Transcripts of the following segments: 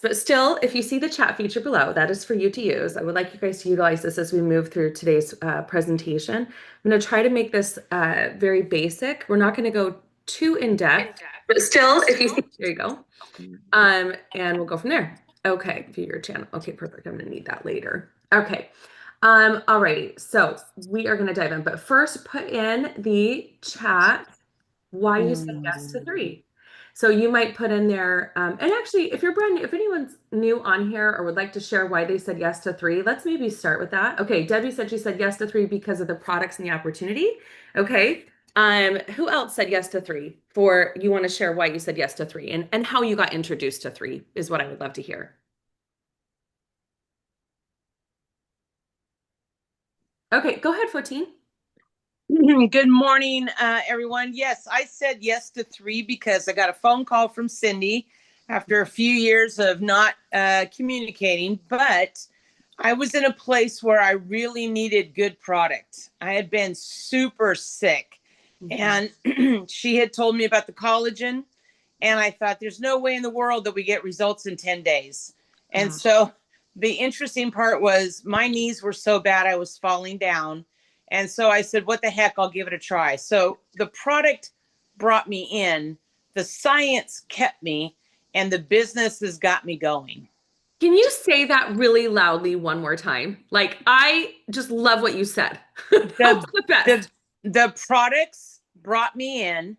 but still, if you see the chat feature below, that is for you to use. I would like you guys to utilize this as we move through today's presentation. I'm going to try to make this very basic. We're not going to go too in depth, but still, if you see, there you go. And we'll go from there. Okay, view your channel. Okay, perfect. I'm going to need that later. Okay. Alrighty. So we are going to dive in, but first put in the chat why you said yes to 3. So you might put in there, and actually, if you're brand new, if anyone's new on here or would like to share why they said yes to 3, let's maybe start with that. Okay, Debbie said she said yes to 3 because of the products and the opportunity. Okay. Who else said yes to 3 for you want to share why you said yes to 3 and how you got introduced to 3 is what I would love to hear. Okay, go ahead, 14. Good morning, everyone. Yes, I said yes to 3 because I got a phone call from Cindy after a few years of not communicating, but I was in a place where I really needed good product. I had been super sick, and she had told me about the collagen, and I thought there's no way in the world that we get results in 10 days. And so the interesting part was my knees were so bad I was falling down. And so I said, what the heck, I'll give it a try. So the product brought me in, the science kept me, and the business has got me going. Can you say that really loudly one more time? Like, I just love what you said. That was the best. The products brought me in,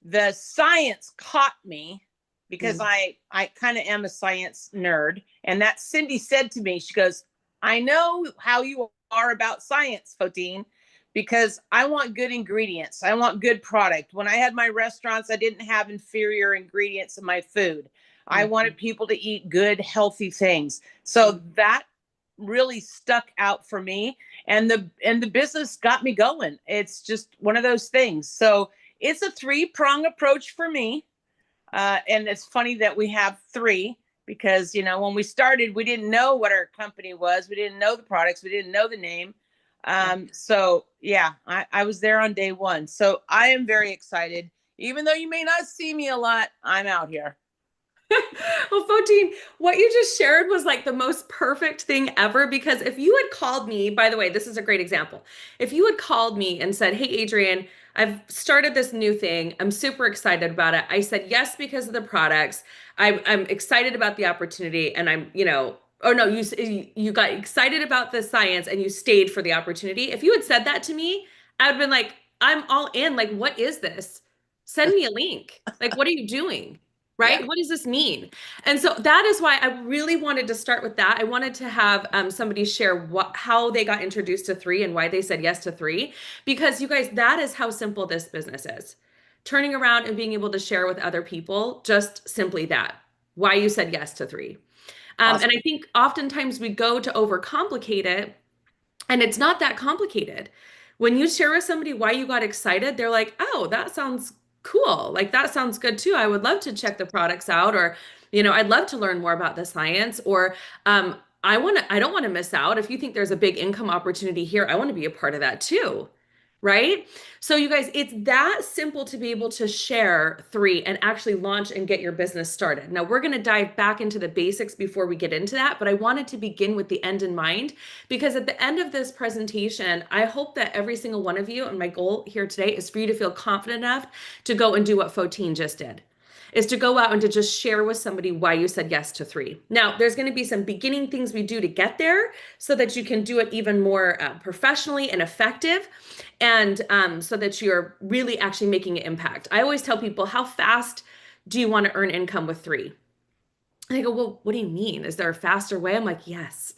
the science caught me because I kind of am a science nerd. And that Cindy said to me, she goes, I know how you are about science, Fotine, because I want good ingredients. I want good product. When I had my restaurants, I didn't have inferior ingredients in my food. I wanted people to eat good, healthy things. So that really stuck out for me. And the business got me going. It's just one of those things. So it's a 3-prong approach for me. And it's funny that we have 3 because, you know, when we started, we didn't know what our company was. We didn't know the products. We didn't know the name. So, yeah, I was there on day 1. So I am very excited. Even though you may not see me a lot, I'm out here. Well, 14, what you just shared was like the most perfect thing ever because if you had called me, by the way, this is a great example. If you had called me and said, hey, Adrian, I've started this new thing. I'm super excited about it. I said yes because of the products. I'm excited about the opportunity and I'm, you know, oh no, you got excited about the science and you stayed for the opportunity. If you had said that to me, I would have been like, I'm all in. Like, what is this? Send me a link. Like, what are you doing? Right? Yeah. What does this mean? And so that is why I really wanted to start with that. I wanted to have somebody share how they got introduced to 3 and why they said yes to 3, because you guys, that is how simple this business is. Turning around and being able to share with other people, just simply that, why you said yes to 3. Awesome. And I think oftentimes we go to overcomplicate it, and it's not that complicated. When you share with somebody why you got excited, they're like, oh, that sounds cool. Like that sounds good too. I would love to check the products out, or, you know, I'd love to learn more about the science, or I don't want to miss out. If you think there's a big income opportunity here, I want to be a part of that too. Right? So you guys, it's that simple to be able to share 3 and actually launch and get your business started. Now we're going to dive back into the basics before we get into that, but I wanted to begin with the end in mind because at the end of this presentation, I hope that every single one of you, and my goal here today is for you to feel confident enough to go and do what Fotine just did, is to go out and to just share with somebody why you said yes to 3. Now, there's going to be some beginning things we do to get there so that you can do it even more professionally and effective, and so that you're really actually making an impact. I always tell people, how fast do you want to earn income with 3? And they go, well, what do you mean? Is there a faster way? I'm like, yes.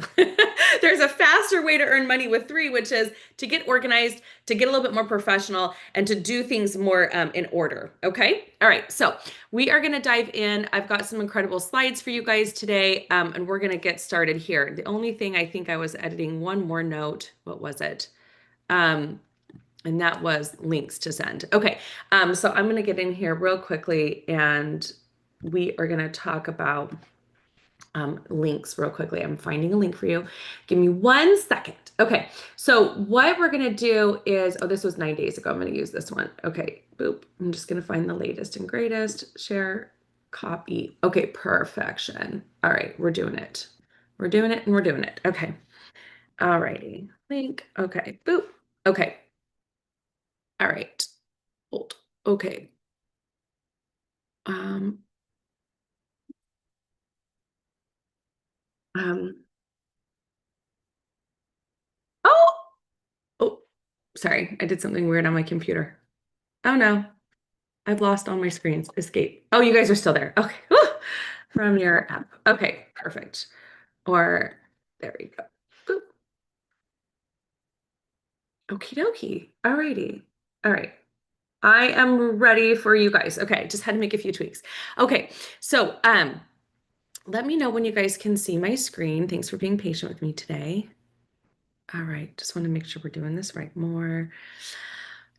There's a faster way to earn money with 3, which is to get organized, to get a little bit more professional, and to do things more in order. Okay. All right. So we are going to dive in. I've got some incredible slides for you guys today, and we're going to get started here. The only thing I think I was editing one more note. What was it? And that was links to send. Okay. So I'm going to get in here real quickly and we are going to talk about links real quickly. I'm finding a link for you. Give me 1 second. Okay, so what we're going to do is, oh, this was 9 days ago. I'm going to use this one. Okay, boop. I'm just going to find the latest and greatest, share. Copy. Okay, perfection. All right, we're doing it. We're doing it and we're doing it. Okay. All righty. Link. Okay. Boop. Okay. All right. Hold. Okay. Um, um, oh, oh, sorry. I did something weird on my computer. Oh no. I've lost all my screens. Escape. Oh, you guys are still there. Okay. Whew. From your app. Okay, perfect. Or there we go. Boop. Okie dokie. All righty. All right. I am ready for you guys. Okay, just had to make a few tweaks. Okay, so let me know when you guys can see my screen. Thanks for being patient with me today. All right, just want to make sure we're doing this right. More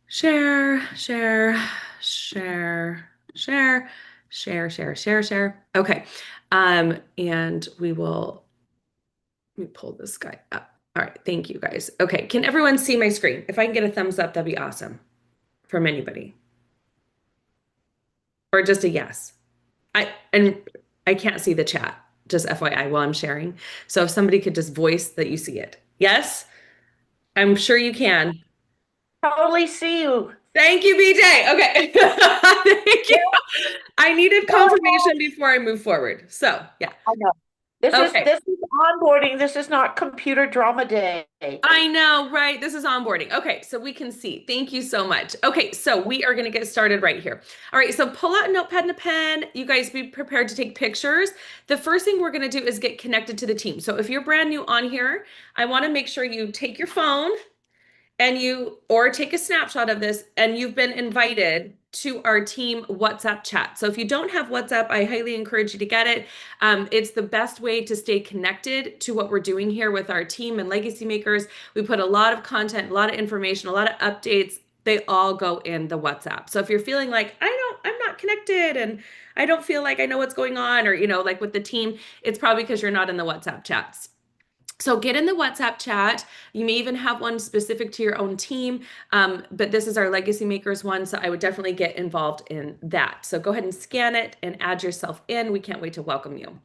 share, share, share, share, share, share, share, share. Okay, and we will let me pull this guy up. All right, thank you guys. Okay, can everyone see my screen? If I can get a thumbs up, that'd be awesome from anybody, or just a yes. And I can't see the chat, just FYI, while I'm sharing. So if somebody could just voice that you see it. Yes, I'm sure you can. Totally see you. Thank you, BJ. Okay. Thank you. I needed confirmation before I move forward. So, yeah. I know. This is Okay. this is onboarding. This is not computer drama day. I know, right? This is onboarding. Okay, so we can see. Thank you so much. Okay, so we are going to get started right here. All right, so pull out a notepad and a pen. You guys be prepared to take pictures. The first thing we're going to do is get connected to the team. So if you're brand new on here, I want to make sure you take your phone and you or take a snapshot of this and you've been invited to our team WhatsApp chat. So if you don't have WhatsApp, I highly encourage you to get it. It's the best way to stay connected to what we're doing here with our team and legacy makers. We put a lot of content, a lot of information, a lot of updates. They all go in the WhatsApp. So if you're feeling like I'm not connected and I don't feel like I know what's going on, or like with the team, it's probably because you're not in the WhatsApp chats. So get in the WhatsApp chat. You may even have one specific to your own team, but this is our Legacy Makers one, so I would definitely get involved in that. So go ahead and scan it and add yourself in. We can't wait to welcome you.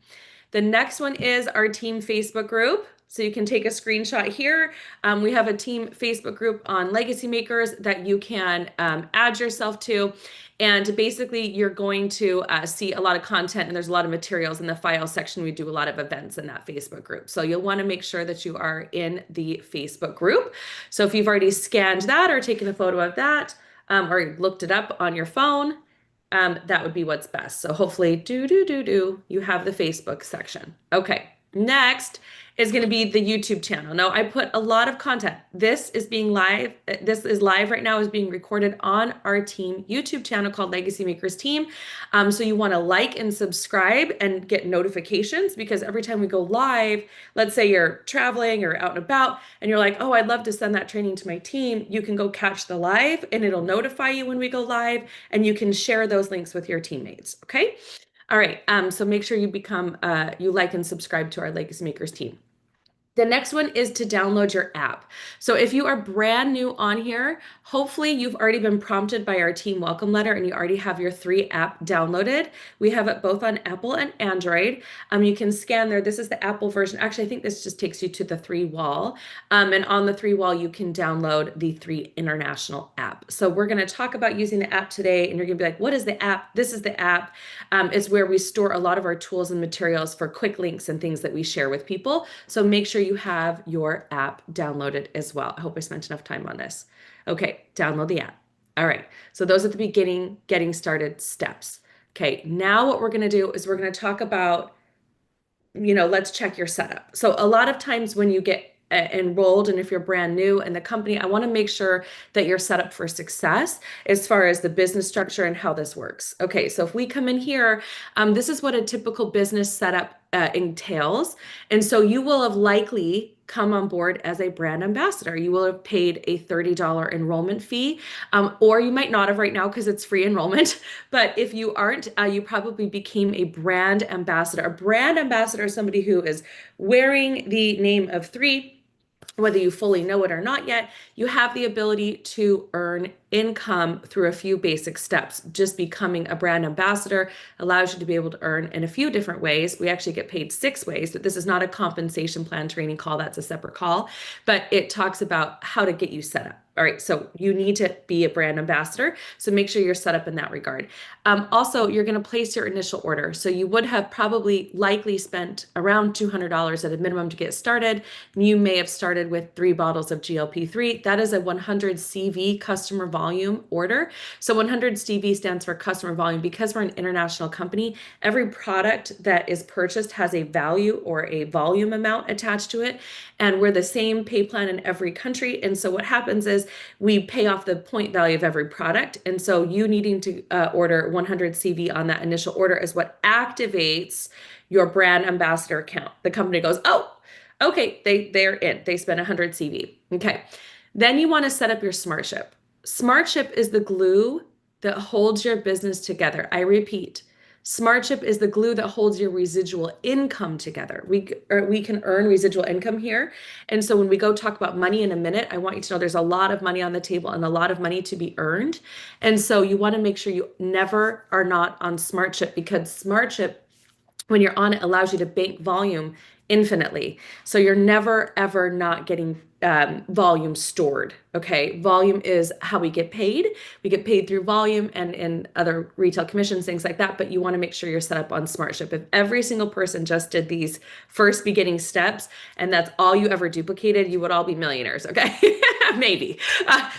The next one is our team Facebook group. So you can take a screenshot here. We have a team Facebook group on Legacy Makers that you can add yourself to. And basically, you're going to see a lot of content, and there's a lot of materials in the file section. We do a lot of events in that Facebook group. So you'll want to make sure that you are in the Facebook group. So if you've already scanned that or taken a photo of that, or looked it up on your phone, that would be what's best. So hopefully, you have the Facebook section. Okay, next is going to be the YouTube channel. Now, I put a lot of content. This is being live. This is live right now, is being recorded on our team YouTube channel called Legacy Makers Team. So you want to like and subscribe and get notifications, because every time we go live, let's say you're traveling or out and about and you're like, oh, I'd love to send that training to my team. You can go catch the live and it'll notify you when we go live, and you can share those links with your teammates. Okay. All right. So make sure you become, you like and subscribe to our Legacy Makers team. The next one is to download your app. So if you are brand new on here, hopefully you've already been prompted by our team welcome letter and you already have your 3 app downloaded. We have it both on Apple and Android. You can scan there. This is the Apple version. Actually, I think this just takes you to the 3 wall. And on the 3 wall, you can download the 3 international app. So we're going to talk about using the app today, and you're going to be like, what is the app? This is the app. It's where we store a lot of our tools and materials for quick links and things that we share with people. So make sure you have your app downloaded as well. I hope I spent enough time on this. Okay, download the app. All right, so those at the beginning, getting started steps. Okay, now what we're going to do is we're going to talk about, let's check your setup. So a lot of times when you get enrolled, and if you're brand new in the company, I want to make sure that you're set up for success as far as the business structure and how this works. Okay, so if we come in here, this is what a typical business setup entails. And so you will have likely come on board as a brand ambassador. You will have paid a $30 enrollment fee, or you might not have right now because it's free enrollment. But if you aren't, you probably became a brand ambassador. A brand ambassador is somebody who is wearing the name of 3. whether you fully know it or not yet, you have the ability to earn income through a few basic steps. Just becoming a brand ambassador allows you to be able to earn in a few different ways. We actually get paid 6 ways, but this is not a compensation plan training call. That's a separate call, but it talks about how to get you set up. All right, so you need to be a brand ambassador. So make sure you're set up in that regard. Also, you're going to place your initial order. So you would have probably likely spent around $200 at a minimum to get started. You may have started with 3 bottles of GLP-3. That is a 100 CV customer volume order. So 100 CV stands for customer volume. Because we're an international company, every product that is purchased has a value or a volume amount attached to it. And we're the same pay plan in every country. And so what happens is we pay off the point value of every product. And so you needing to order 100 CV on that initial order is what activates your brand ambassador account. The company goes, oh, okay, they're in. They spent 100 CV. Okay. Then you want to set up your smart ship. Smart ship is the glue that holds your business together. I repeat, smart ship is the glue that holds your residual income together. We can earn residual income here. And so when we go talk about money in a minute, I want you to know there's a lot of money on the table and a lot of money to be earned. And so you want to make sure you never are not on smart ship, because smart ship, when you're on it, allows you to bank volume infinitely. So you're never, ever not getting volume stored. Okay. Volume is how we get paid. We get paid through volume and in other retail commissions, things like that. But you want to make sure you're set up on SmartShip. If every single person just did these first beginning steps and that's all you ever duplicated, you would all be millionaires. Okay. Maybe.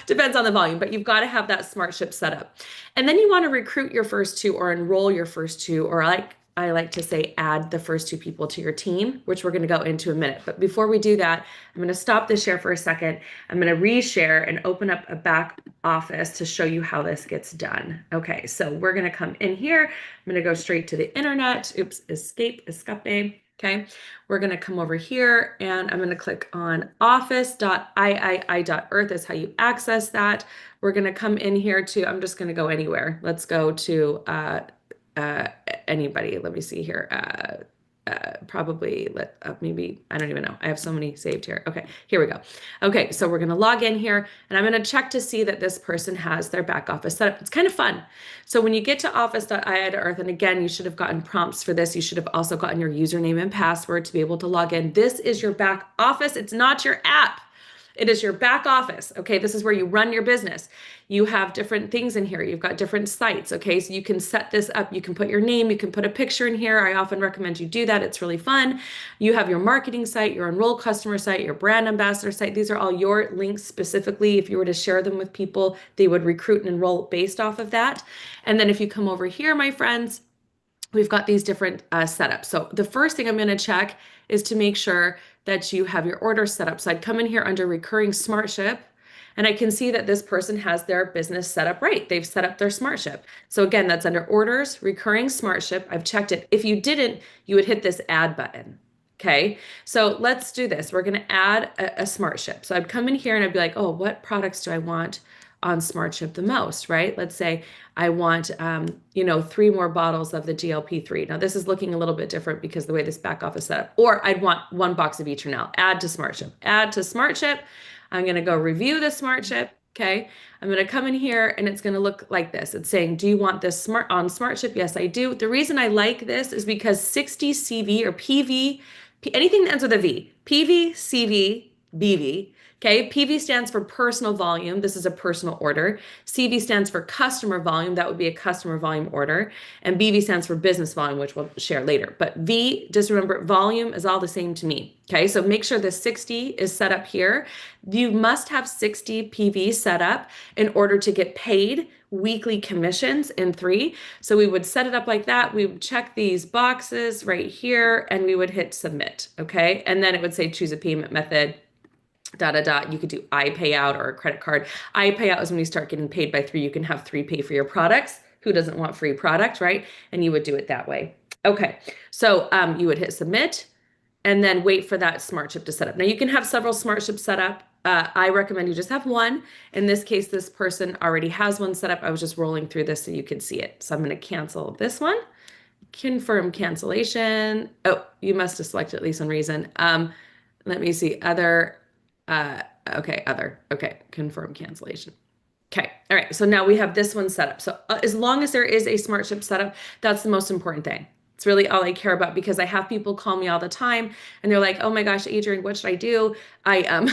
Depends on the volume, but you've got to have that SmartShip set up. And then you want to recruit your first 2 or enroll your first 2, or I like to say add the first 2 people to your team, which we're going to go into in a minute. But before we do that, I'm going to stop the share for a second. I'm going to reshare and open up a back office to show you how this gets done. Okay, so we're going to come in here. I'm going to go straight to the internet. Oops, escape. Okay, we're going to come over here and I'm going to click on office.iii.earth is how you access that. We're going to come in here to, I'm just going to go anywhere. Let's go to anybody. Let me see here. Probably maybe, I don't even know. I have so many saved here. Okay, here we go. Okay, so we're going to log in here and I'm going to check to see that this person has their back office set up. It's kind of fun. So when you get to office.ii.earth, and again, you should have gotten prompts for this. You should have also gotten your username and password to be able to log in. This is your back office. It's not your app. It is your back office. Okay, this is where you run your business. You have different things in here. You've got different sites. Okay, so you can set this up. You can put your name. You can put a picture in here. I often recommend you do that. It's really fun. You have your marketing site, your enrolled customer site, your brand ambassador site. These are all your links specifically. If you were to share them with people, they would recruit and enroll based off of that. And then if you come over here, my friends, we've got these different setups. So the first thing I'm going to check is to make sure that you have your order set up. So I'd come in here under recurring SmartShip and I can see that this person has their business set up right. They've set up their SmartShip. So again, that's under orders, recurring SmartShip. I've checked it. If you didn't, you would hit this add button. Okay, so let's do this. We're going to add a SmartShip. So I'd come in here and I'd be like, oh, what products do I want on SmartShip the most, right? Let's say I want, 3 more bottles of the GLP-3. Now this is looking a little bit different because the way this back office set up, or I'd want 1 box of Eternal, add to SmartShip. I'm going to go review the SmartShip. Okay. I'm going to come in here and it's going to look like this. It's saying, do you want this on SmartShip? Yes, I do. The reason I like this is because 60 CV or PV, anything that ends with a V, PV, CV, BV. Okay, PV stands for personal volume. This is a personal order. CV stands for customer volume. That would be a customer volume order. And BV stands for business volume, which we'll share later. But V, just remember, volume is all the same to me. Okay, so make sure the 60 is set up here. You must have 60 PV set up in order to get paid weekly commissions in 3. So we would set it up like that. We would check these boxes right here and we would hit submit. Okay, and then it would say choose a payment method. You could do iPayout or a credit card. iPayout is when you start getting paid by 3. You can have 3 pay for your products. Who doesn't want free product, right? And you would do it that way. Okay, so you would hit submit and then wait for that SmartShip to set up. Now you can have several SmartShips set up. I recommend you just have 1. In this case, this person already has 1 set up. I was just rolling through this so you could see it. So I'm going to cancel this one. Confirm cancellation. Oh, you must have selected at least one reason. Let me see. Other Okay, other. Okay, confirm cancellation. Okay, all right. So now we have this one set up. So as long as there is a smart ship setup, that's the most important thing. It's really all I care about because I have people call me all the time and they're like, "Oh my gosh, Adrian, what should I do? I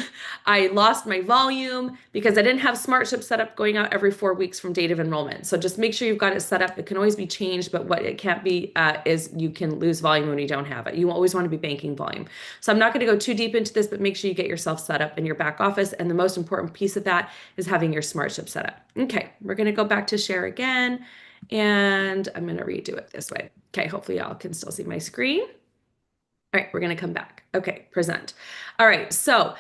I lost my volume because I didn't have smart ship set up going out every 4 weeks from date of enrollment." So just make sure you've got it set up. It can always be changed, but what it can't be is you can lose volume when you don't have it. You always want to be banking volume. So I'm not going to go too deep into this, but make sure you get yourself set up in your back office. And the most important piece of that is having your smart ship set up. Okay, we're going to go back to share again. And I'm going to redo it this way. Okay, hopefully y'all can still see my screen. All right, we're going to come back. Okay, present. All right, so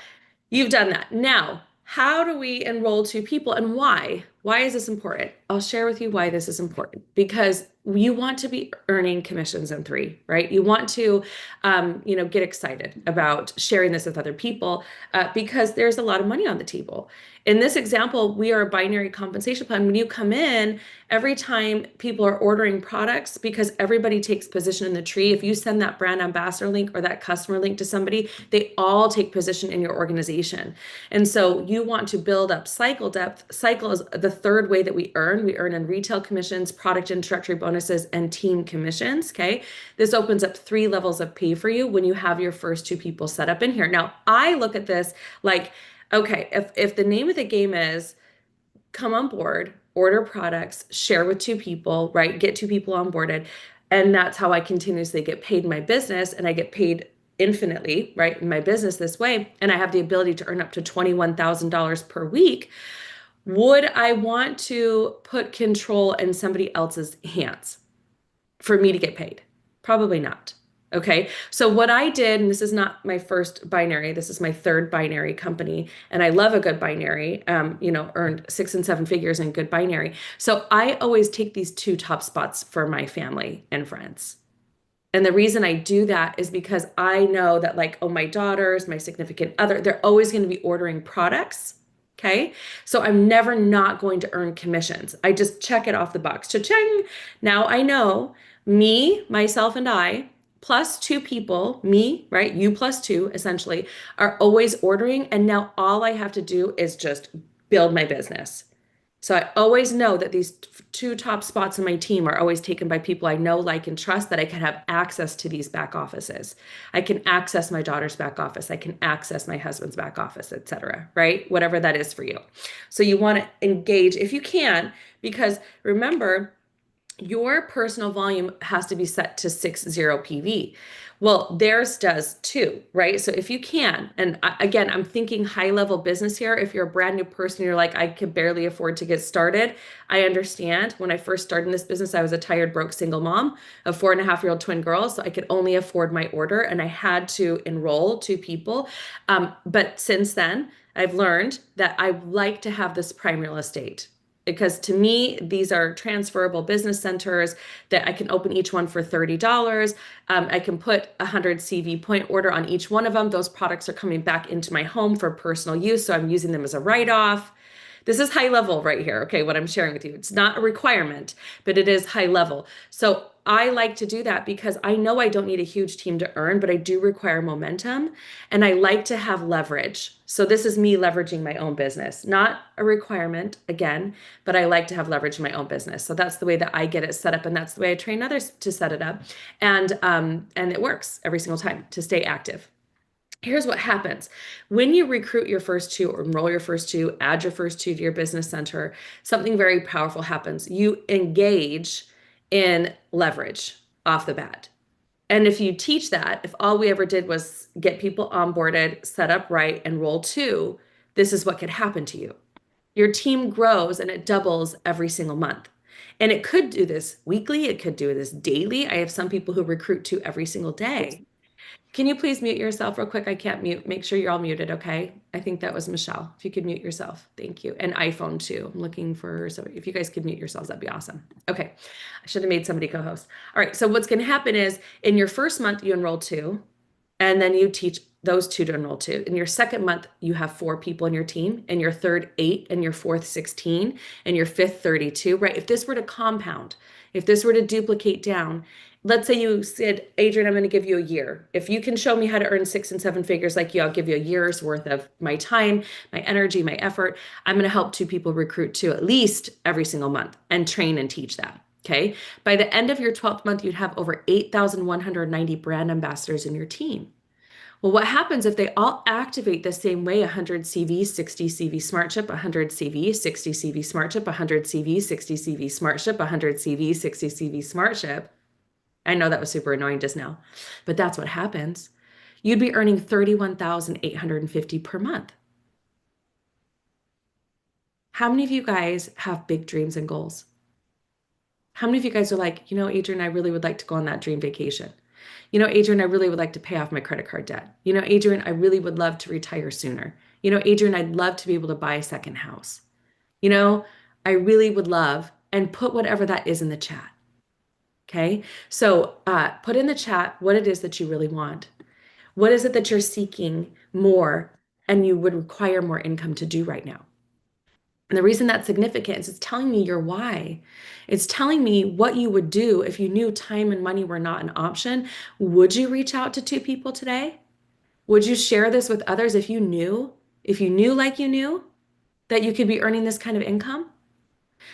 you've done that. Now, how do we enroll 2 people and why? Why is this important? I'll share with you why this is important because you want to be earning commissions in 3, right? You want to, get excited about sharing this with other people because there's a lot of money on the table. In this example, we are a binary compensation plan. When you come in, every time people are ordering products, because everybody takes position in the tree, if you send that brand ambassador link or that customer link to somebody, they all take position in your organization. And so you want to build up cycle depth. Cycle is the third way that we earn. We earn in retail commissions, product introductory bonuses, and team commissions. Okay. This opens up 3 levels of pay for you when you have your first 2 people set up in here. Now, I look at this like, okay, if the name of the game is come on board, order products, share with 2 people, right? Get 2 people onboarded. And that's how I continuously get paid in my business. And I get paid infinitely, right, in my business this way. And I have the ability to earn up to $21,000 per week. Would I want to put control in somebody else's hands for me to get paid? Probably not. Okay. So what I did, and this is not my first binary, this is my 3rd binary company, and I love a good binary, earned 6 and 7 figures in good binary. So I always take these 2 top spots for my family and friends. And the reason I do that is because I know that like, oh, my daughters, my significant other, they're always going to be ordering products. Okay. So I'm never not going to earn commissions. I just check it off the box. Cha-ching. Now I know me, myself, and I, plus 2 people, me, right? You plus 2, essentially, are always ordering. And now all I have to do is just build my business. So I always know that these 2 top spots in my team are always taken by people I know, like, and trust, that I can have access to these back offices. I can access my daughter's back office. I can access my husband's back office, etc. Right? Whatever that is for you. So you want to engage if you can, because remember, your personal volume has to be set to 60 PV. Well, theirs does too, right? So if you can, and again, I'm thinking high level business here. If you're a brand new person, you're like, I could barely afford to get started. I understand. When I first started in this business, I was a tired, broke single mom of 4.5-year-old twin girls. So I could only afford my order and I had to enroll 2 people. But since then, I've learned that I like to have this prime real estate, because to me, these are transferable business centers that I can open each one for $30. I can put 100 CV point order on each one of them. Those products are coming back into my home for personal use, so I'm using them as a write-off. This is high level right here, okay, what I'm sharing with you. It's not a requirement, but it is high level. So I like to do that because I know I don't need a huge team to earn, but I do require momentum, and I like to have leverage. So this is me leveraging my own business, not a requirement again, but I like to have leverage in my own business. So that's the way that I get it set up, and that's the way I train others to set it up. And it works every single time to stay active. Here's what happens. When you recruit your first 2 or enroll your first 2, add your first 2 to your business center, something very powerful happens. You engage in leverage off the bat. And if you teach that, if all we ever did was get people onboarded, set up right, and roll 2, this is what could happen to you. Your team grows and it doubles every single month. And it could do this weekly, it could do this daily. I have some people who recruit 2 every single day. Can you please mute yourself real quick? I can't mute. Make sure you're all muted, okay? I think that was Michelle. If you could mute yourself. Thank you. And iPhone too. I'm looking for, so if you guys could mute yourselves, that'd be awesome. Okay. I should have made somebody co-host. All right. So what's going to happen is in your first month, you enroll 2, and then you teach those 2 to enroll 2. In your second month, you have 4 people in your team, and your third, 8, and your fourth, 16, and your fifth, 32, right? If this were to compound, if this were to duplicate down, Let's say you said, Adrian, I'm going to give you a year. If you can show me how to earn 6 and 7 figures like you, I'll give you a year's worth of my time, my energy, my effort. I'm going to help 2 people recruit to at least every single month and train and teach that. Okay. By the end of your 12th month, you'd have over 8,190 brand ambassadors in your team. Well, what happens if they all activate the same way? 100 CV, 60 CV Smart Ship, 100 CV, 60 CV Smart Ship, 100 CV, 60 CV Smart Ship, 100 CV, 60 CV Smart Ship. I know that was super annoying just now, but that's what happens. You'd be earning 31,850 per month. How many of you guys have big dreams and goals? How many of you guys are like, Adrian, I really would like to go on that dream vacation. Adrian, I really would like to pay off my credit card debt. Adrian, I really would love to retire sooner. Adrian, I'd love to be able to buy a second house. I really would love, and put whatever that is in the chat. Okay. So put in the chat what it is that you really want. What is it that you're seeking more and you would require more income to do right now? And the reason that's significant is it's telling me your why. It's telling me what you would do if you knew time and money were not an option. Would you reach out to 2 people today? Would you share this with others if you knew like you knew that you could be earning this kind of income?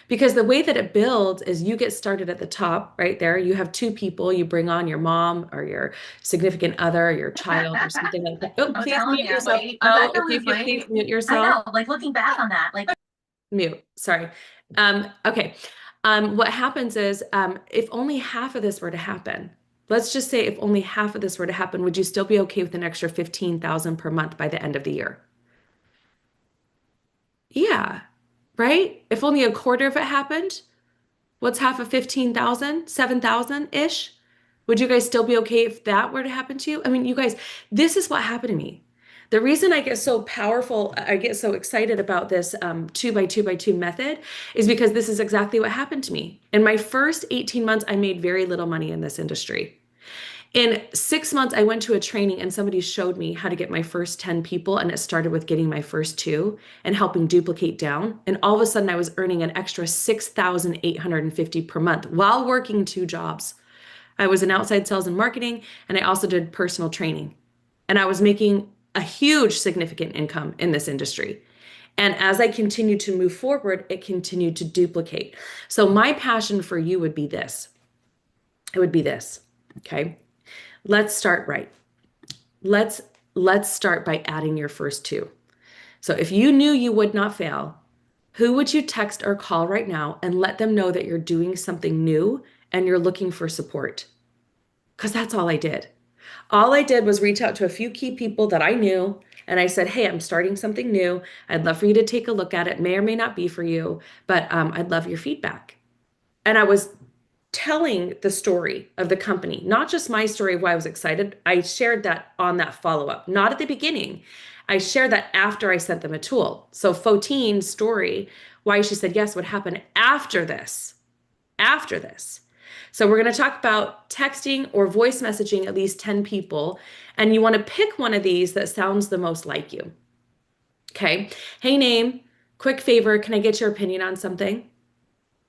Because the way that it builds is you get started at the top right there. You have 2 people, you bring on your mom or your significant other, your child or something like that. Oh, I'm please telling mute you, yourself. like Oh, Rebecca if you was could like, please mute I yourself. know, like looking back on that, like Mute, sorry. Okay. What happens is if only half of this were to happen, let's just say if only half of this were to happen, would you still be okay with an extra 15,000 per month by the end of the year? Yeah, right? If only a quarter of it happened, what's half of 15,000? 7,000-ish? Would you guys still be okay if that were to happen to you? I mean, you guys, this is what happened to me. The reason I get so powerful, I get so excited about this 2 by 2 by 2 method is because this is exactly what happened to me. In my first 18 months, I made very little money in this industry. In 6 months, I went to a training and somebody showed me how to get my first 10 people. And it started with getting my first 2 and helping duplicate down. And all of a sudden, I was earning an extra 6,850 per month while working 2 jobs. I was in outside sales and marketing, and I also did personal training. And I was making a huge, significant income in this industry. And as I continued to move forward, it continued to duplicate. So my passion for you would be this. It would be this. Okay. Let's start right. Let's start by adding your first 2. So if you knew you would not fail, who would you text or call right now and let them know that you're doing something new and you're looking for support? Because that's all I did. All I did was reach out to a few key people that I knew. And I said, hey, I'm starting something new. I'd love for you to take a look at it. May or may not be for you, but I'd love your feedback. And I was telling the story of the company, not just my story of why I was excited. I shared that on that follow-up, not at the beginning. I shared that after I sent them a tool. So Fotine's story, why she said yes, would happen after this. After this. So we're going to talk about texting or voice messaging at least 10 people. And you want to pick one of these that sounds the most like you. Okay. Hey, name, quick favor. Can I get your opinion on something?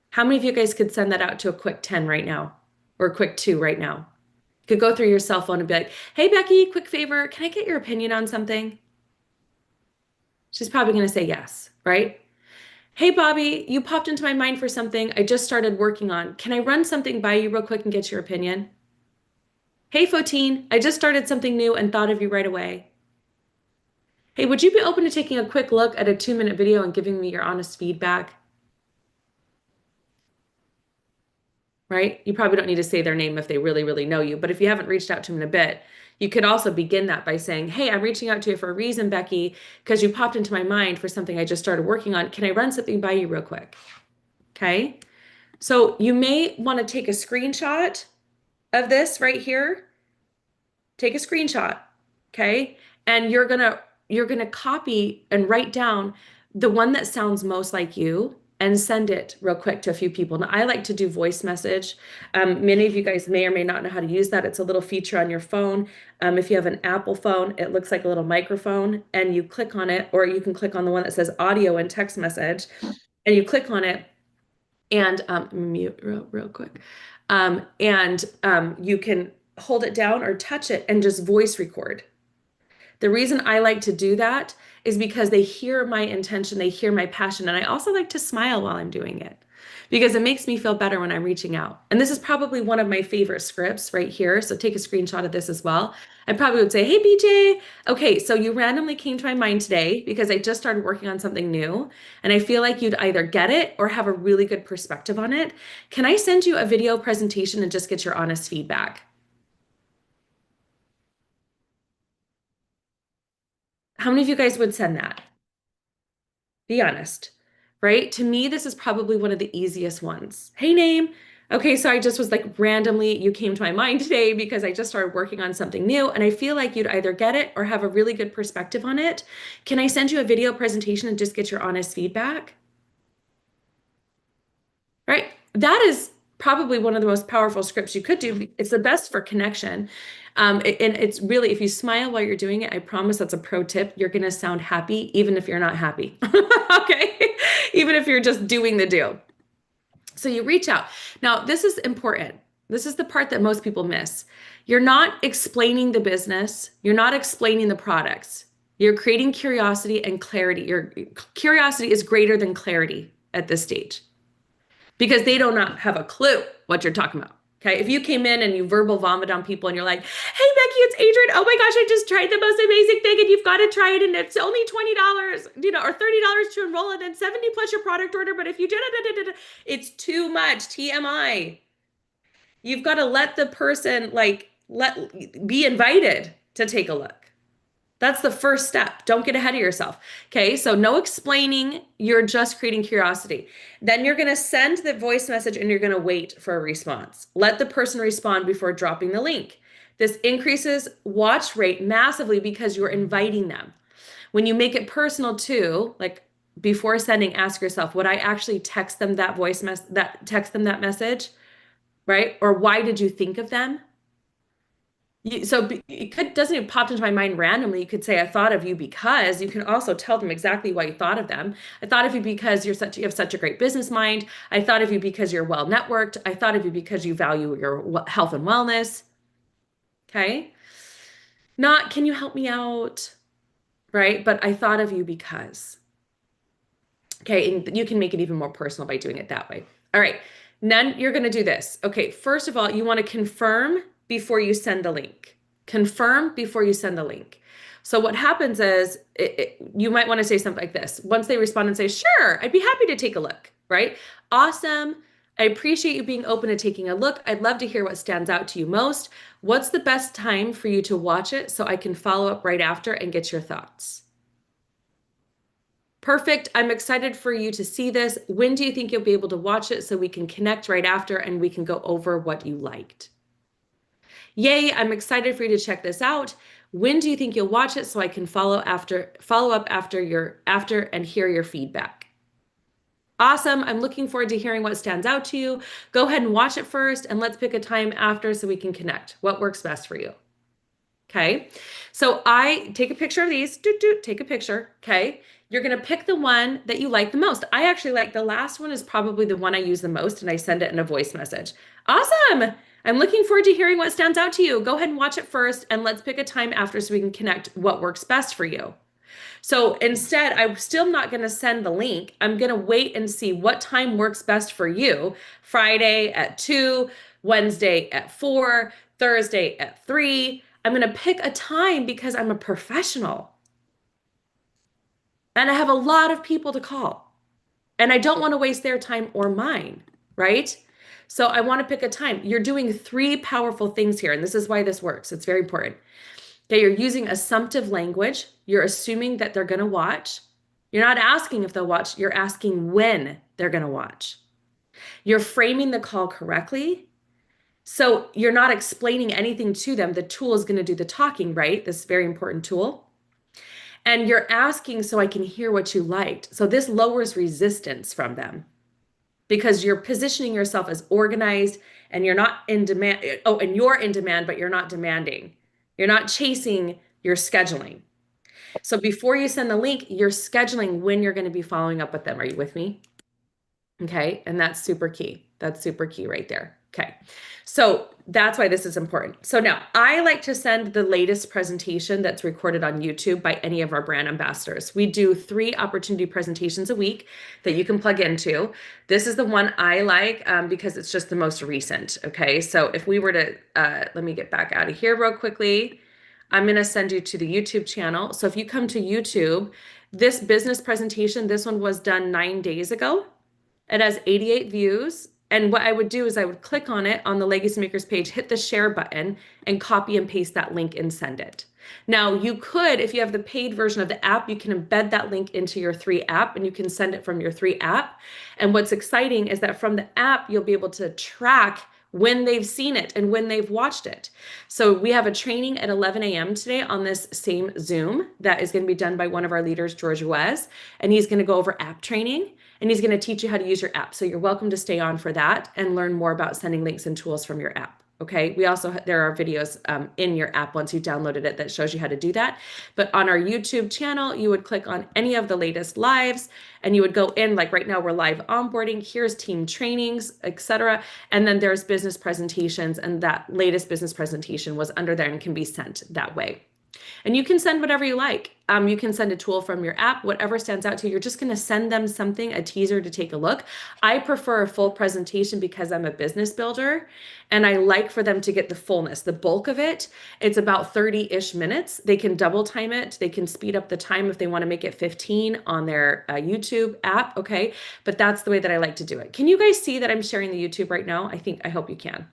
How many of you guys could send that out to a quick 10 right now or a quick 2 right now? You could go through your cell phone and be like, hey, Becky, quick favor. Can I get your opinion on something? She's probably going to say yes, right? Hey, Bobby, you popped into my mind for something I just started working on. Can I run something by you real quick and get your opinion? Hey, Fotine, I just started something new and thought of you right away. Hey, would you be open to taking a quick look at a 2-minute video and giving me your honest feedback? Right? You probably don't need to say their name if they really, really know you. But if you haven't reached out to them in a bit, you could also begin that by saying, hey, I'm reaching out to you for a reason, Becky, because you popped into my mind for something I just started working on. Can I run something by you real quick? Okay. So you may want to take a screenshot of this right here. Take a screenshot. Okay. And you're gonna copy and write down the one that sounds most like you and send it real quick to a few people. Now, I like to do voice message. Many of you guys may or may not know how to use that. It's a little feature on your phone. If you have an Apple phone, it looks like a little microphone and you click on it, or you can click on the one that says audio and text message and you click on it And mute real quick. You can hold it down or touch it and just voice record. The reason I like to do that is because they hear my intention, they hear my passion, and I also like to smile while I'm doing it because it makes me feel better when I'm reaching out. And this is probably one of my favorite scripts right here. So take a screenshot of this as well. I probably would say, "Hey, BJ, okay, so you randomly came to my mind today because I just started working on something new, and I feel like you'd either get it or have a really good perspective on it. Can I send you a video presentation and just get your honest feedback?" How many of you guys would send that? Be honest, right? To me, this is probably one of the easiest ones. Hey, name. Okay, so I just was like randomly, you came to my mind today because I just started working on something new and I feel like you'd either get it or have a really good perspective on it. Can I send you a video presentation and just get your honest feedback? Right? That is probably one of the most powerful scripts you could do. It's the best for connection. And it's really, if you smile while you're doing it, I promise that's a pro tip. You're going to sound happy, even if you're not happy. Okay. Even if you're just doing the do. So you reach out. Now, this is important. This is the part that most people miss. You're not explaining the business. You're not explaining the products. You're creating curiosity and clarity. Your curiosity is greater than clarity at this stage because they do not have a clue what you're talking about. Okay. If you came in and you verbal vomit on people and you're like, "Hey, Becky, it's Adrian. Oh my gosh, I just tried the most amazing thing and you've got to try it. And it's only $20, or $30 to enroll and then 70 plus your product order. But if you did it, it's too much TMI. You've got to let the person be invited to take a look. That's the first step. Don't get ahead of yourself. Okay, so no explaining, you're just creating curiosity. Then you're going to send the voice message and you're going to wait for a response. Let the person respond before dropping the link. This increases watch rate massively because you're inviting them. When you make it personal too, like before sending, ask yourself, would I actually text them that text them that message, right? Or why did you think of them? Doesn't even pop into my mind randomly. You could say, "I thought of you because." You can also tell them exactly why you thought of them. "I thought of you because you have such a great business mind. I thought of you because you're well networked. I thought of you because you value your health and wellness." Okay. Not, "Can you help me out?" Right? But "I thought of you because." Okay. And you can make it even more personal by doing it that way. All right. Then you're going to do this. Okay. First of all, you want to confirm before you send the link. Confirm before you send the link. So what happens is you might want to say something like this. Once they respond and say, "Sure, I'd be happy to take a look," right? "Awesome. I appreciate you being open to taking a look. I'd love to hear what stands out to you most. What's the best time for you to watch it so I can follow up right after and get your thoughts?" "Perfect. I'm excited for you to see this. When do you think you'll be able to watch it so we can connect right after and we can go over what you liked?" "Yay, I'm excited for you to check this out. When do you think you'll watch it so I can follow up after and hear your feedback?" "Awesome. I'm looking forward to hearing what stands out to you. Go ahead and watch it first and let's pick a time after so we can connect. What works best for you?" Okay. So I take a picture of these. Take a picture. Okay. You're going to pick the one that you like the most. I actually like the last one is probably the one I use the most, and I send it in a voice message. "Awesome. I'm looking forward to hearing what stands out to you. Go ahead and watch it first, and let's pick a time after so we can connect what works best for you." So instead, I'm still not going to send the link. I'm going to wait and see what time works best for you. Friday at 2, Wednesday at 4, Thursday at 3. I'm going to pick a time because I'm a professional and I have a lot of people to call and I don't want to waste their time or mine, right? So I want to pick a time. You're doing 3 powerful things here, and this is why this works. It's very important. Okay, you're using assumptive language. You're assuming that they're going to watch. You're not asking if they'll watch, you're asking when they're going to watch. You're framing the call correctly. So you're not explaining anything to them. The tool is going to do the talking, right? This very important tool. And you're asking so I can hear what you liked. So this lowers resistance from them because you're positioning yourself as organized and you're not in demand. Oh, and you're in demand, but you're not demanding. You're not chasing, you're scheduling. So before you send the link, you're scheduling when you're going to be following up with them. Are you with me? Okay. And that's super key. That's super key right there. Okay. So that's why this is important. So now I like to send the latest presentation that's recorded on YouTube by any of our brand ambassadors. We do 3 opportunity presentations a week that you can plug into. This is the one I like because it's just the most recent. Okay. So if we were to, let me get back out of here real quickly. I'm going to send you to the YouTube channel. So if you come to YouTube, this business presentation, this one was done 9 days ago. It has 88 views. And what I would do is I would click on it on the Legacy Makers page, hit the share button, and copy and paste that link and send it. Now, you could, if you have the paid version of the app, you can embed that link into your 3 app and you can send it from your 3 app. And what's exciting is that from the app, you'll be able to track when they've seen it and when they've watched it. So we have a training at 11 a.m. today on this same Zoom that is going to be done by one of our leaders, George Wes, and he's going to go over app training and he's going to teach you how to use your app. So you're welcome to stay on for that and learn more about sending links and tools from your app. Okay. We also, there are videos in your app once you downloaded it that shows you how to do that. But on our YouTube channel, you would click on any of the latest lives and you would go in, like right now we're live onboarding, here's team trainings, etc. And then there's business presentations, and that latest business presentation was under there and can be sent that way. And you can send whatever you like. You can send a tool from your app, whatever stands out to you. You're just going to send them something, a teaser to take a look. I prefer a full presentation because I'm a business builder and I like for them to get the fullness, the bulk of it. It's about 30-ish minutes. They can double time it. They can speed up the time if they want to make it 15 on their YouTube app. Okay. But that's the way that I like to do it. Can you guys see that I'm sharing the YouTube right now? I hope you can.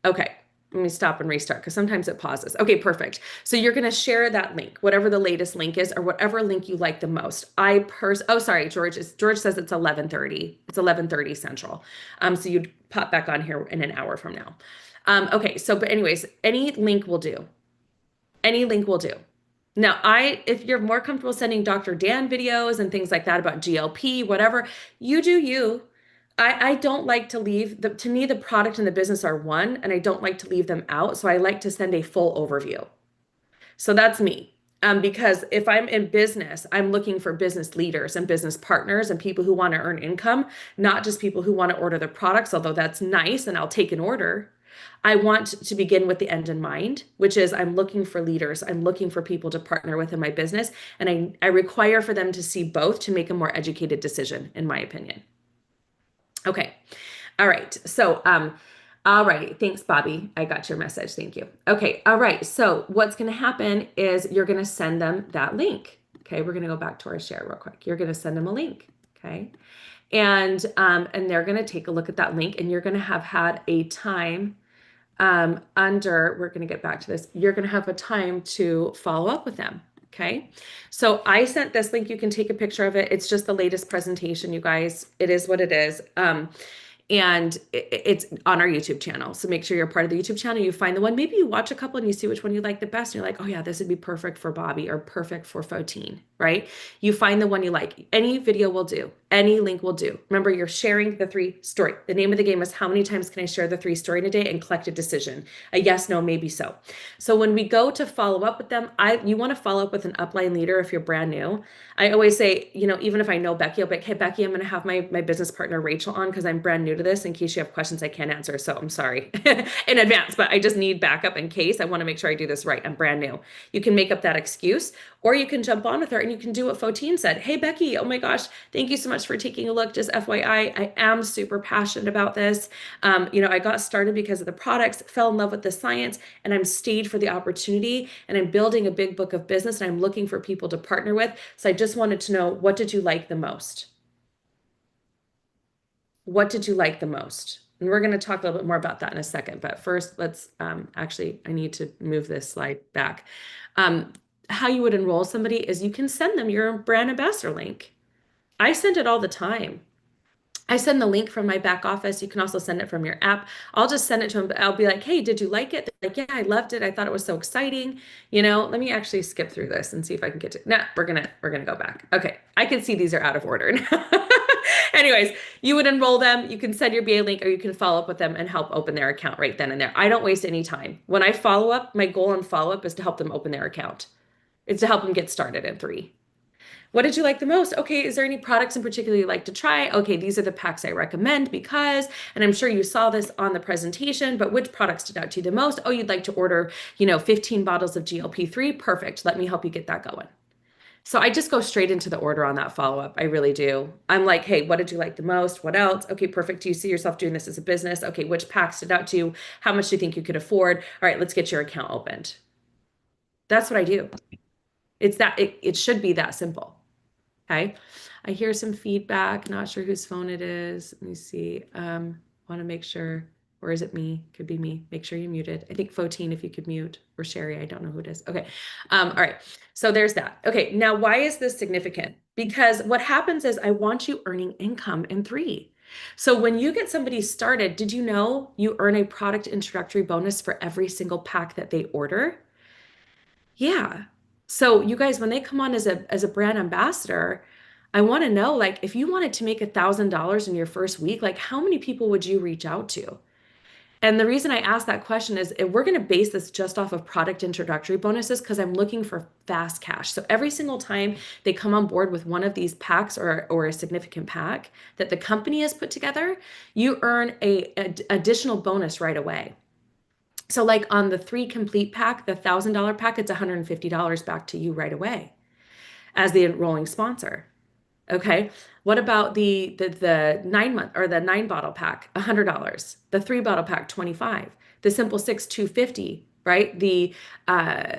Okay. Let me stop and restart because sometimes it pauses. Okay, perfect. So you're going to share that link, whatever the latest link is, or whatever link you like the most. Oh, sorry, George. George says it's 11:30. It's 11:30 Central. So you'd pop back on here in an hour from now. Okay. So, but anyways, any link will do. Any link will do. Now, if you're more comfortable sending Dr. Dan videos and things like that about GLP, whatever, you do you. I don't like to leave to me, the product and the business are one, and I don't like to leave them out. So I like to send a full overview. So that's me. Because if I'm in business, I'm looking for business leaders and business partners and people who want to earn income, not just people who want to order the products, although that's nice and I'll take an order. I want to begin with the end in mind, which is I'm looking for leaders. I'm looking for people to partner with in my business. And I require for them to see both to make a more educated decision, in my opinion. Okay. All right. So, all righty. Thanks, Bobby. I got your message. Thank you. Okay. All right. So what's going to happen is you're going to send them that link. Okay. We're going to go back to our share real quick. You're going to send them a link. Okay. And they're going to take a look at that link and you're going to have had a time we're going to get back to this. You're going to have a time to follow up with them. Okay. So I sent this link. You can take a picture of it. It's just the latest presentation, you guys. It is what it is. And it's on our YouTube channel. So make sure you're part of the YouTube channel. You find the one, maybe you watch a couple and you see which one you like the best. And you're like, oh yeah, this would be perfect for Bobby or perfect for Fotine, right? You find the one you like. Any video will do. Any link will do. Remember, you're sharing the 3 story. The name of the game is how many times can I share the 3 story in a day and collect a decision? A yes, no, maybe so. So when we go to follow up with them, you want to follow up with an upline leader if you're brand new. I always say, even if I know Becky, I'll be like, hey, Becky, I'm going to have my business partner, Rachel, on because I'm brand new to this in case you have questions I can't answer. So I'm sorry in advance, but I just need backup in case. I want to make sure I do this right. I'm brand new. You can make up that excuse, or you can jump on with her and you can do what Fotine said. Hey, Becky, oh my gosh, thank you so much for taking a look. Just FYI, I am super passionate about this. I got started because of the products, fell in love with the science, and I'm stayed for the opportunity, and I'm building a big book of business, and I'm looking for people to partner with. So I just wanted to know, what did you like the most? What did you like the most? And we're going to talk a little bit more about that in a second. But first, let's actually, I need to move this slide back. How you would enroll somebody is you can send them your brand ambassador link. I send it all the time. I send the link from my back office. You can also send it from your app. I'll just send it to them. I'll be like, hey, did you like it? They're like, yeah, I loved it. I thought it was so exciting. Let me actually skip through this and see if I can get to, nah, we're going to go back. Okay. I can see these are out of order now. Anyways, you would enroll them. You can send your BA link or you can follow up with them and help open their account right then and there. I don't waste any time. When I follow up, my goal in follow up is to help them open their account. It's to help them get started in 3. What did you like the most? Okay, is there any products in particular you like to try? Okay, these are the packs I recommend because, and I'm sure you saw this on the presentation, but which products stood out to you the most? Oh, you'd like to order, 15 bottles of GLP-3. Perfect. Let me help you get that going. So I just go straight into the order on that follow-up. I really do. I'm like, hey, what did you like the most? What else? Okay, perfect. Do you see yourself doing this as a business? Okay, which pack stood out to you? How much do you think you could afford? All right, let's get your account opened. That's what I do. It should be that simple. Okay. I hear some feedback. Not sure whose phone it is. Let me see. Want to make sure, or is it me? Could be me. Make sure you're muted. I think Fotine, if you could mute, or Sherry, I don't know who it is. Okay. All right. So there's that. Okay. Now, why is this significant? Because what happens is I want you earning income in 3. So when you get somebody started, did you know you earn a product introductory bonus for every single pack that they order? Yeah. So you guys, when they come on as a brand ambassador, I want to know, like, if you wanted to make $1,000 in your first week, like, how many people would you reach out to? And the reason I ask that question is we're going to base this just off of product introductory bonuses because I'm looking for fast cash. So every single time they come on board with one of these packs or a significant pack that the company has put together, you earn a additional bonus right away. So like on the 3 complete pack, the $1,000 pack, it's $150 back to you right away as the enrolling sponsor. Okay. What about the 9 month or the 9 bottle pack, $100, the 3 bottle pack, 25, the Simple 6, 250, right? The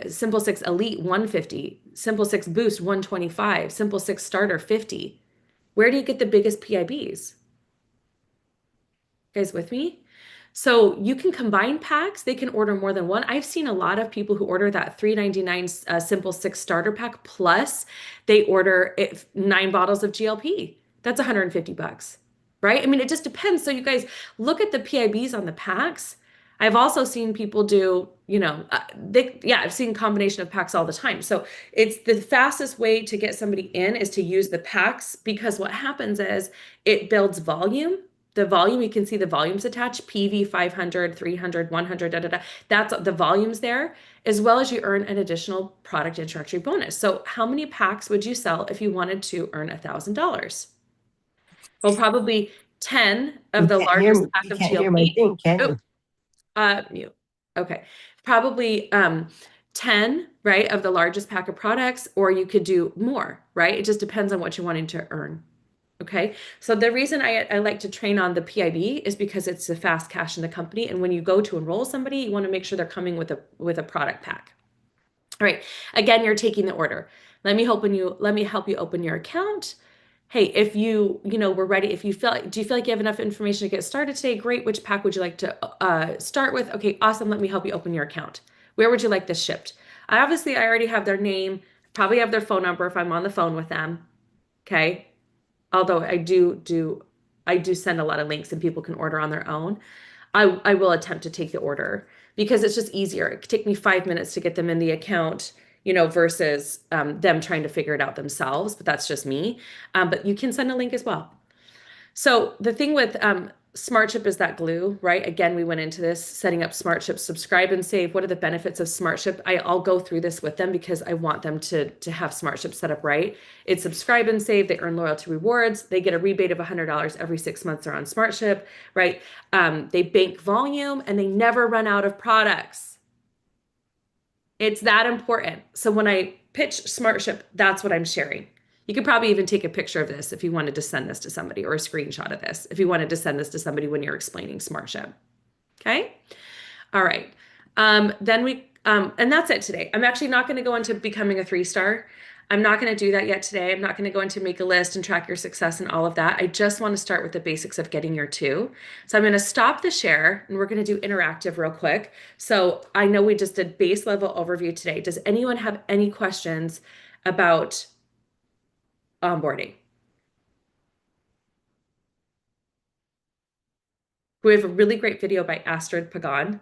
Simple 6 Elite, 150, Simple 6 Boost, 125, Simple 6 Starter, 50. Where do you get the biggest PIBs? You guys with me? So you can combine packs. They can order more than one. I've seen a lot of people who order that $3.99 Simple 6 starter pack plus they order 9 bottles of GLP. That's $150, right? I mean, it just depends. So you guys look at the PIBs on the packs. I've also seen people do, I've seen combination of packs all the time. So it's the fastest way to get somebody in is to use the packs because what happens is it builds volume. The volume, you can see the volumes attached, PV 500, 300, 100, da, da, da. That's the volumes there, as well as you earn an additional product introductory bonus. So how many packs would you sell if you wanted to earn $1,000? Well, probably 10 of the largest pack You of can't hear my GLP. thing, can Oh, you? mute. Okay. Probably 10, right, of the largest pack of products, or you could do more, right? It just depends on what you're wanting to earn. Okay. So the reason I like to train on the PIB is because it's the fast cash in the company. And when you go to enroll somebody, you want to make sure they're coming with a product pack. All right. Again, you're taking the order. Let me help you open your account. Hey, if we're ready. If you do you feel like you have enough information to get started today? Great. Which pack would you like to start with? Okay, awesome. Let me help you open your account. Where would you like this shipped? I already have their name, probably have their phone number if I'm on the phone with them. Okay. Although I do send a lot of links and people can order on their own. I will attempt to take the order because it's just easier. It could take me 5 minutes to get them in the account, versus them trying to figure it out themselves. But that's just me. But you can send a link as well. So the thing with SmartShip is that glue, right? Again, we went into this setting up SmartShip, subscribe and save. What are the benefits of SmartShip? I'll go through this with them because I want them to have SmartShip set up right. It's subscribe and save. They earn loyalty rewards. They get a rebate of $100 every 6 months they're on SmartShip, right? They bank volume and they never run out of products. It's that important. So when I pitch SmartShip, that's what I'm sharing. You could probably even take a picture of this if you wanted to send this to somebody or a screenshot of this if you wanted to send this to somebody when you're explaining SmartShip. Okay. All right. And that's it today. I'm actually not going to go into becoming a 3-star. I'm not going to do that yet today. I'm not going to go into make a list and track your success and all of that. I just want to start with the basics of getting your 2. So I'm going to stop the share and we're going to do interactive real quick. So I know we just did base level overview today. Does anyone have any questions about onboarding? We have a really great video by Astrid Pagan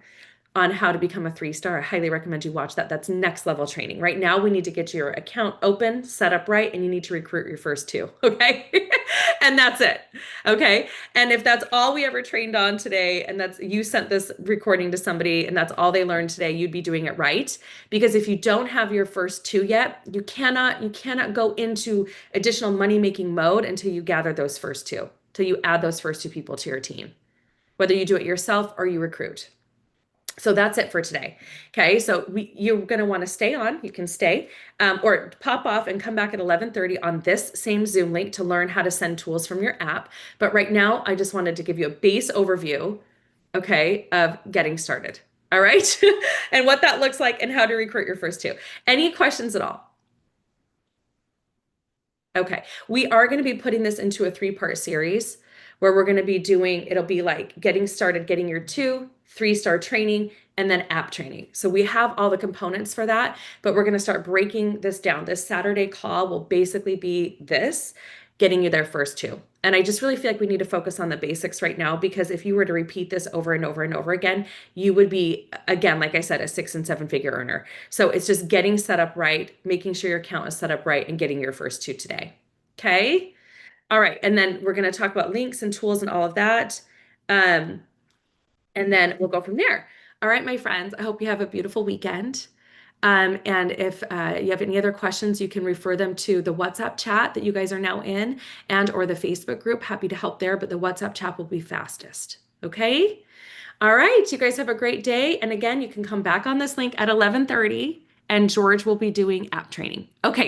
on how to become a 3-star. I highly recommend you watch that. That's next level training. Right now, we need to get your account open, set up right, and you need to recruit your first 2, okay? And that's it. Okay. And if that's all we ever trained on today, and that's you sent this recording to somebody and that's all they learned today, you'd be doing it right. Because if you don't have your first two yet, you cannot go into additional money-making mode until you gather those first two, till you add those first two people to your team, whether you do it yourself or you recruit. So that's it for today. Okay, so you're going to want to stay on. You can stay or pop off and come back at 11:30 on this same Zoom link to learn how to send tools from your app. But right now, I just wanted to give you a base overview, okay, of getting started. All right, and what that looks like and how to recruit your first two. Any questions at all? Okay, we are going to be putting this into a 3-part series where we're going to be doing, it'll be like getting started, getting your 2, 3-star training, and then app training. So we have all the components for that, but we're going to start breaking this down. This Saturday call will basically be this, getting you their first two. And I just really feel like we need to focus on the basics right now, because if you were to repeat this over and over and over again, you would be, again, like I said, a 6 and 7 figure earner. So it's just getting set up right, making sure your account is set up right, and getting your first two today. Okay. All right. And then we're going to talk about links and tools and all of that. And then we'll go from there. All right, my friends, I hope you have a beautiful weekend. And if you have any other questions, you can refer them to the WhatsApp chat that you guys are now in, and or the Facebook group. Happy to help there, but the WhatsApp chat will be fastest. Okay. All right. You guys have a great day. And again, you can come back on this link at 11:30 and George will be doing app training. Okay.